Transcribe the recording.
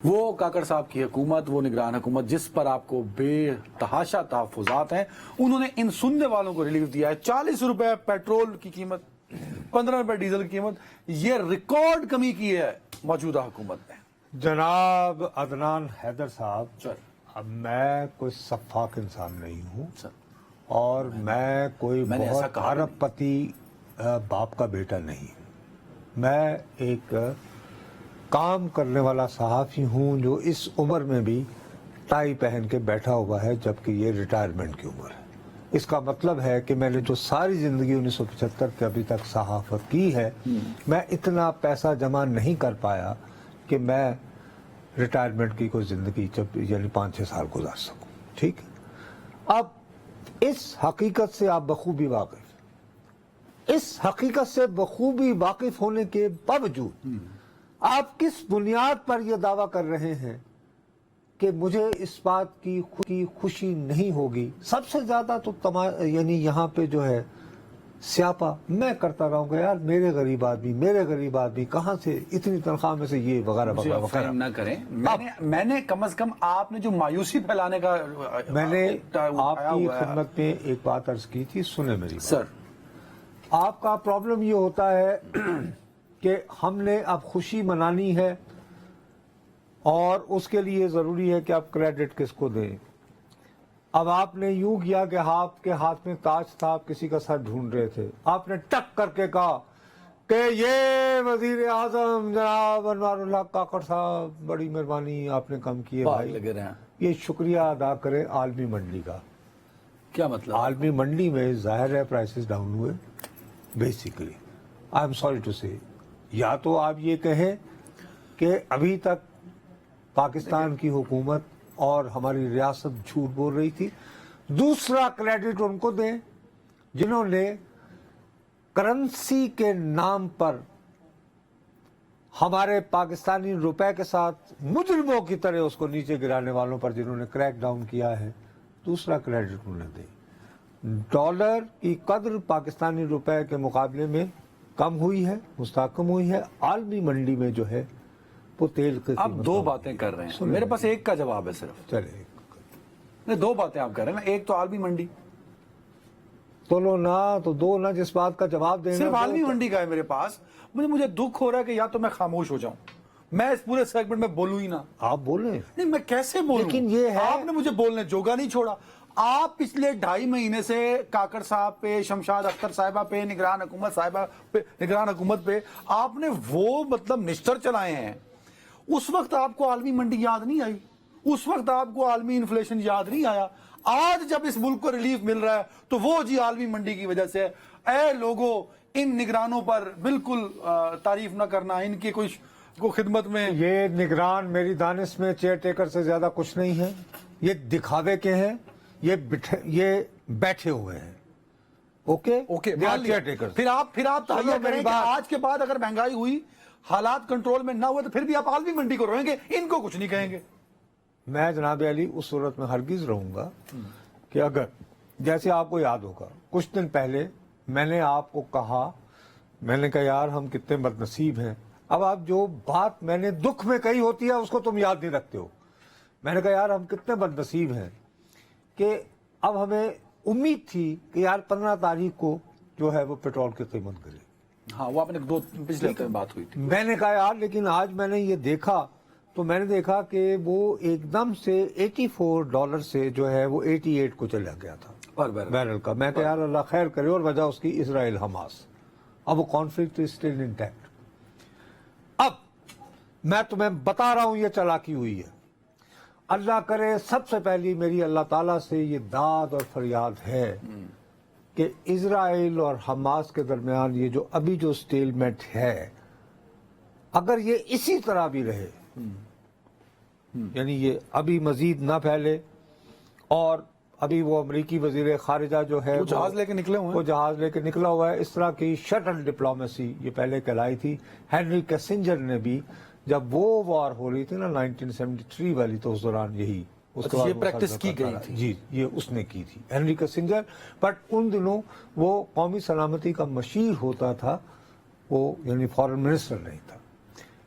وہ کاکڑ صاحب کی حکومت، وہ نگران حکومت جس پر آپ کو بے تحاشا تحفظات ہیں، انہوں نے ان سننے والوں کو ریلیف دیا ہے 40 روپے پیٹرول کی قیمت، 15 روپے ڈیزل کی قیمت، یہ ریکارڈ کمی کی ہے موجودہ حکومت نے۔ جناب عدنان حیدر صاحب، سر اب میں کوئی سفاک انسان نہیں ہوں سر اور میں کوئی میں نے ایسا بہت کہا ارب پتی باپ کا بیٹا نہیں ہوں۔ میں ایک کام کرنے والا صحافی ہوں جو اس عمر میں بھی ٹائی پہن کے بیٹھا ہوا ہے، جبکہ یہ ریٹائرمنٹ کی عمر ہے۔ اس کا مطلب ہے کہ میں نے جو ساری زندگی 1975 کے ابھی تک صحافت کی ہے، میں اتنا پیسہ جمع نہیں کر پایا کہ میں ریٹائرمنٹ کی کوئی زندگی یعنی 5-6 سال گزار سکوں۔ ٹھیک ہے، اب اس حقیقت سے آپ بخوبی واقف، اس حقیقت سے بخوبی واقف ہونے کے باوجود آپ کس بنیاد پر یہ دعویٰ کر رہے ہیں کہ مجھے اس بات کی خوشی نہیں ہوگی؟ سب سے زیادہ تو یعنی یہاں پہ جو ہے سیاپا میں کرتا رہوں گا، یار میرے غریب آدمی کہاں سے اتنی تنخواہ میں سے یہ وغیرہ وغیرہ وغیرہ نہ کریں۔ میں نے کم از کم آپ نے جو مایوسی پھیلانے کا میں نے آپ کی خدمت میں ایک بات عرض کی تھی، سنیں میری بات۔ سر آپ کا پرابلم یہ ہوتا ہے کہ ہم نے اب خوشی منانی ہے اور اس کے لیے ضروری ہے کہ آپ کریڈٹ کس کو دیں۔ اب آپ نے یوں کیا کہ آپ کے ہاتھ میں تاج تھا، آپ کسی کا سر ڈھونڈ رہے تھے، آپ نے ٹک کر کے کہا کہ یہ وزیر اعظم جناب انوار الحق کاکڑ صاحب، بڑی مہربانی آپ نے کم کیے بھائی، لگے رہے ہیں۔ یہ شکریہ ادا کریں عالمی منڈی کا۔ کیا مطلب؟ عالمی منڈی میں ظاہر ہے پرائسز ڈاؤن ہوئے بیسیکلی۔ I'm sorry to say, یا تو آپ یہ کہیں کہ ابھی تک پاکستان کی حکومت اور ہماری ریاست جھوٹ بول رہی تھی، دوسرا کریڈٹ ان کو دیں جنہوں نے کرنسی کے نام پر ہمارے پاکستانی روپے کے ساتھ مجرموں کی طرح اس کو نیچے گرانے والوں پر جنہوں نے کریک ڈاؤن کیا ہے، دوسرا کریڈٹ انہیں دیں۔ ڈالر کی قدر پاکستانی روپے کے مقابلے میں کم ہوئی ہے، مستحکم ہوئی ہے۔ عالمی منڈی میں جو ہے وہ تیل کی آپ دو باتیں کر رہے ہیں، میرے پاس ایک کا جواب ہے صرف۔ چلے نہیں، دو باتیں آپ کر رہے ہیں نا، ایک تو عالمی منڈی، تو لو نہ تو دو نہ، جس بات کا جواب دینا صرف عالمی منڈی کا ہے میرے پاس۔ مجھے دکھ ہو رہا ہے کہ یا تو میں خاموش ہو جاؤں، میں اس پورے سیگمنٹ میں بولوں ہی نہ۔ آپ بولیں، نہیں میں کیسے بولوں؟ لیکن یہ ہے، آپ نے مجھے بولنے جوگا نہیں چھوڑا۔ آپ پچھلے 2.5 مہینے سے کاکڑ صاحب پہ، شمشاد اختر صاحبہ پہ، نگران حکومت پہ آپ نے وہ مطلب نشتر چلائے ہیں۔ اس وقت آپ کو عالمی منڈی یاد نہیں آئی، اس وقت آپ کو عالمی انفلیشن یاد نہیں آیا۔ آج جب اس ملک کو ریلیف مل رہا ہے تو وہ جی عالمی منڈی کی وجہ سے۔ اے لوگوں، ان نگرانوں پر بالکل تعریف نہ کرنا، ان کی کوئی خدمت میں۔ یہ نگران میری دانش میں چیئر ٹیکر سے زیادہ کچھ نہیں ہے، یہ دکھاوے کے ہیں، یہ بیٹھے ہوئے ہیں۔ Okay chair taker. پھر آپ تحیہ کریں کہ آج کے بعد اگر مہنگائی ہوئی، حالات کنٹرول میں نہ ہوئے تو پھر بھی آپ عالمی منڈی کو روئیں گے، ان کو کچھ نہیں کہیں گے؟ میں جناب علی اس صورت میں ہرگز رہوں گا کہ اگر، جیسے آپ کو یاد ہوگا کچھ دن پہلے میں نے آپ کو کہا، میں نے کہا یار ہم کتنے بد نصیب ہیں۔ اب آپ جو بات میں نے دکھ میں کہی ہوتی ہے اس کو تم یاد نہیں رکھتے ہو۔ میں نے کہا یار ہم کتنے بد نصیب ہیں کہ اب ہمیں امید تھی کہ یار 15 تاریخ کو جو ہے وہ پیٹرول کی قیمت گرے۔ ہاں، وہ آپ نے پچھلے ہفتے میں بات ہوئی تھی۔ میں نے کہا یار، لیکن آج میں نے یہ دیکھا تو میں نے دیکھا کہ وہ ایک دم سے $84 سے جو ہے وہ 88 کو چلا گیا تھا بیرل کا۔ میں کہا یار اللہ خیر کرے، اور وجہ اس کی اسرائیل حماس۔ اب وہ کانفلکٹ اسٹل انٹیکٹ۔ اب میں تمہیں بتا رہا ہوں یہ چالاکی ہوئی ہے۔ اللہ کرے، سب سے پہلی میری اللہ تعالیٰ سے یہ داد اور فریاد ہے کہ اسرائیل اور حماس کے درمیان یہ جو ابھی جو سٹیلمنٹ ہے، اگر یہ اسی طرح بھی رہے، یعنی یہ ابھی مزید نہ پھیلے، اور ابھی وہ امریکی وزیر خارجہ جو ہے وہ جہاز لے کے نکلے ہوئے ہیں، وہ جہاز لے کے نکلا ہوا ہے۔ اس طرح کی شٹل ڈپلومیسی یہ پہلے کہلائی تھی۔ ہینری کیسنجر نے بھی جب وہ وار ہو رہی تھی نا 1973 والی، تو اس دوران یہی یہ پریکٹس کی گئی تھی۔ جی، یہ اس نے کی تھی، ہینری کیسنجر۔ بٹ ان دنوں وہ قومی سلامتی کا مشیر ہوتا تھا، وہ یعنی فارن منسٹر نہیں تھا۔